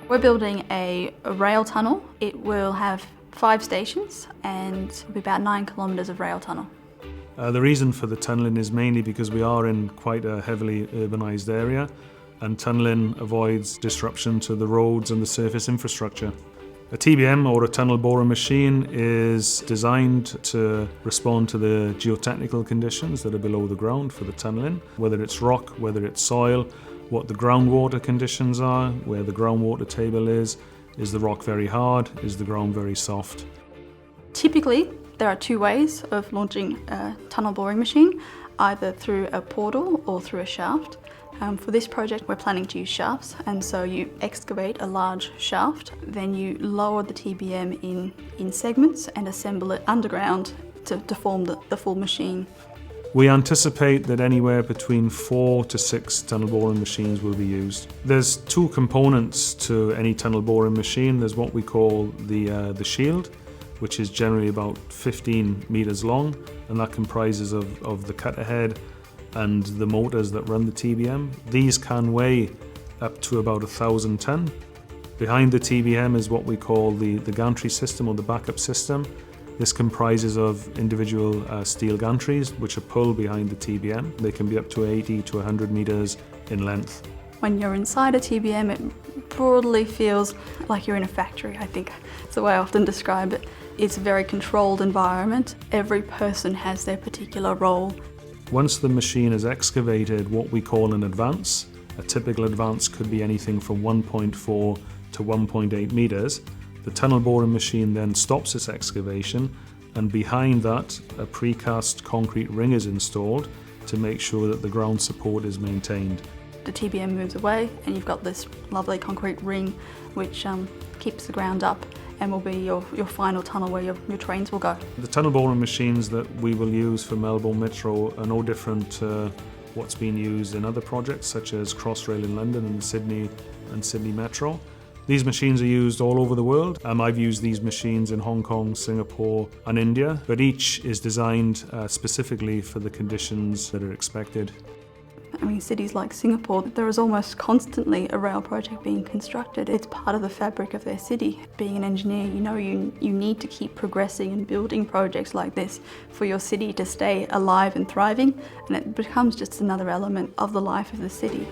We're building a rail tunnel. It will have 5 stations and it'll be about 9 kilometres of rail tunnel. The reason for the tunnelling is mainly because we are in quite a heavily urbanised area, and tunnelling avoids disruption to the roads and the surface infrastructure. A TBM, or a tunnel boring machine, is designed to respond to the geotechnical conditions that are below the ground for the tunnelling, whether it's rock, whether it's soil, what the groundwater conditions are, where the groundwater table is the rock very hard, is the ground very soft. Typically, there are 2 ways of launching a tunnel boring machine, either through a portal or through a shaft. For this project, we're planning to use shafts, and so you excavate a large shaft, then you lower the TBM in segments and assemble it underground to form the full machine. We anticipate that anywhere between 4 to 6 tunnel boring machines will be used. There's 2 components to any tunnel boring machine. There's what we call the shield, which is generally about 15 metres long, and that comprises of the cutter head and the motors that run the TBM. These can weigh up to about 1,000 tonne. Behind the TBM is what we call the gantry system, or the backup system. This comprises of individual steel gantries which are pulled behind the TBM. They can be up to 80 to 100 metres in length. When you're inside a TBM, it broadly feels like you're in a factory, I think. It's the way I often describe it. It's a very controlled environment. Every person has their particular role. Once the machine is excavated, what we call an advance, a typical advance could be anything from 1.4 to 1.8 metres, the tunnel boring machine then stops its excavation, and behind that a precast concrete ring is installed to make sure that the ground support is maintained. The TBM moves away and you've got this lovely concrete ring which keeps the ground up and will be your final tunnel where your trains will go. The tunnel boring machines that we will use for Melbourne Metro are no different to what's been used in other projects such as Crossrail in London and Sydney Metro. These machines are used all over the world. I've used these machines in Hong Kong, Singapore and India, but each is designed specifically for the conditions that are expected. I mean, cities like Singapore, there is almost constantly a rail project being constructed. It's part of the fabric of their city. Being an engineer, you know you need to keep progressing and building projects like this for your city to stay alive and thriving, and it becomes just another element of the life of the city.